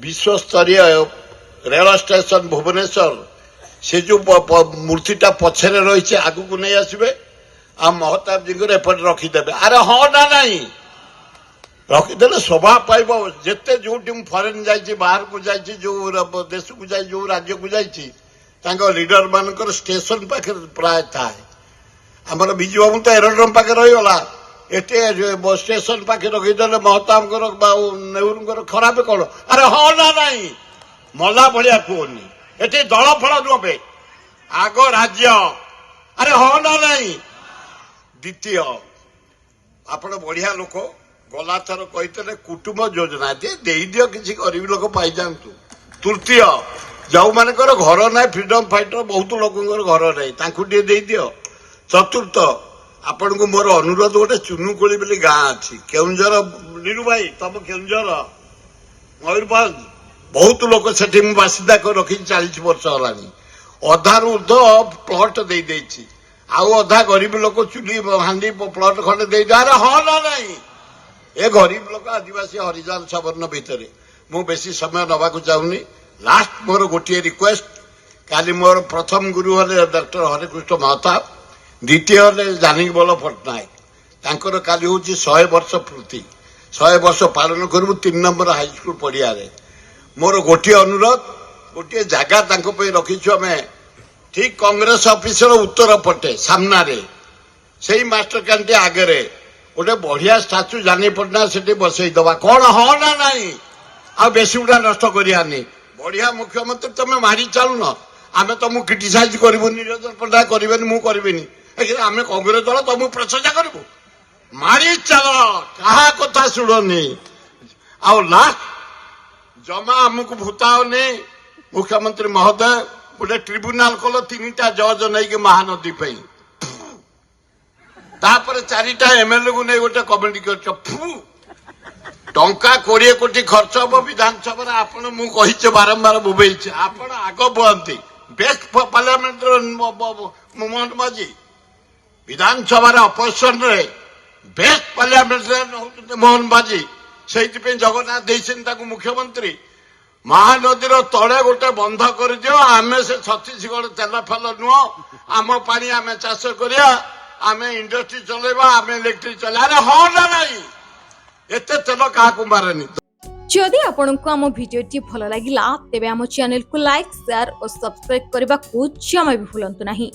विश्वस्तरीय rail station Bhubaneswar से जो मूर्तिटा पछरे रही आग को नहीं आसबे आ महताब जी को एपटे रखीदे। अरे हाँ ना नहीं रखीदे शोभा पाइब जिते जो फरेन जाइए बाहर को जाइए जो देश को जाए जो राज्य को जाइए लीडर मानकर स्टेशन पाखे प्राय थाए आमर विजु बाबू तो एरोड्रम पाखे रहीगला एटे स्टेशन पाखे रखीदे महताब नेहरू खराब कौन। अरे हाँ ना नहीं मला भाया कहनी एटे दल फल नुहे आग राज्य। अरे हाँ ना नहीं द्वितीय आपण बढ़िया लोक गला थर कही कुटुंब योजना दे दियो किसी गरीब लोक पाई जातु। तृतीय जो मानकर घर ना फ्रीडम फाइटर बहुत लोक घर नहीं दे दियो। चतुर्थ आपण को मोर अनुरोध गोटे चुनुकोली बोली गाँ अच्छी केउंझर नीरू भाई तुम केउंझर मयूरभंज बहुत लोक से बासिंदा रखी 40 वर्ष होलानी अधार ऊर्ध प्लट दे देछि आउ अधा गरीब लोक चुली हांडी प्लट खंडे दे। अरे हाँ ना नहीं ए गरीब लोक आदिवासी हरिजन सवर्ण भितर मु बेसी समय नवाक चाहूनी। लास्ट मोर गोटे रिक्वेस्ट काली मोर प्रथम गुरु हले डॉक्टर हरिकृष्ण महताब द्वितीय हले जानकी बल पट्टनायक तांकर काली हूँ 100 वर्ष पूर्ति 100 वर्ष पालन करू 3 नंबर हाईस्कूल पड़िया मोर गोटे अनुरोध गोटे जगह रखीचु आम ठीक कांग्रेस ऑफिसर उत्तर पटे सामना से मास्टर कैंटी आगे गोटे बढ़िया स्टाच्यू जानी पटना से बसई दबा कौन हाँ ना नहीं आ बेसी गुड़ा नष्ट करानी बढ़िया मुख्यमंत्री तुम मारी चलुन आम तुमको क्रिटिसाइज करूँ निरंजन पट्टनायक करें आम कांग्रेस दल तुमको प्रशंसा करूँ मारी चल क्या कथा शुणनी आउ लास्ट जमा आमको भूताओनी मुख्यमंत्री महोदय गोटे ट्रिब्यूनाल कल 3टा जज नहीं महानदी पे तापर 4टा एमएलए को नहीं गोटे कमिटी कर टंका 20 कोटी खर्च हम विधानसभा आपण मुझे बारंबार बुबई आपण आग बुहती बेस्ट पार्लियामेंट मोहन माझी विधानसभा अपोजिशन बेस्ट पार्लियामेंट मोहन माझी से जगन्नाथ देते मुख्यमंत्री महानदीर तले गोटे बंध कर दियो आम से छत्तीसगढ़ तेल फेल नुह आम पानी आम चाष करिया आम इंडस्ट्री चलेबा आम इलेक्ट्रिक चले। अरे हाँ ना नहीं एते तेल क्या मारेनी। जदि आपंक आम भिडी भल लगा तेब आम चैनल को लाइक शेयर और सब्सक्राइब करने को जमा भी भूलु नहीं।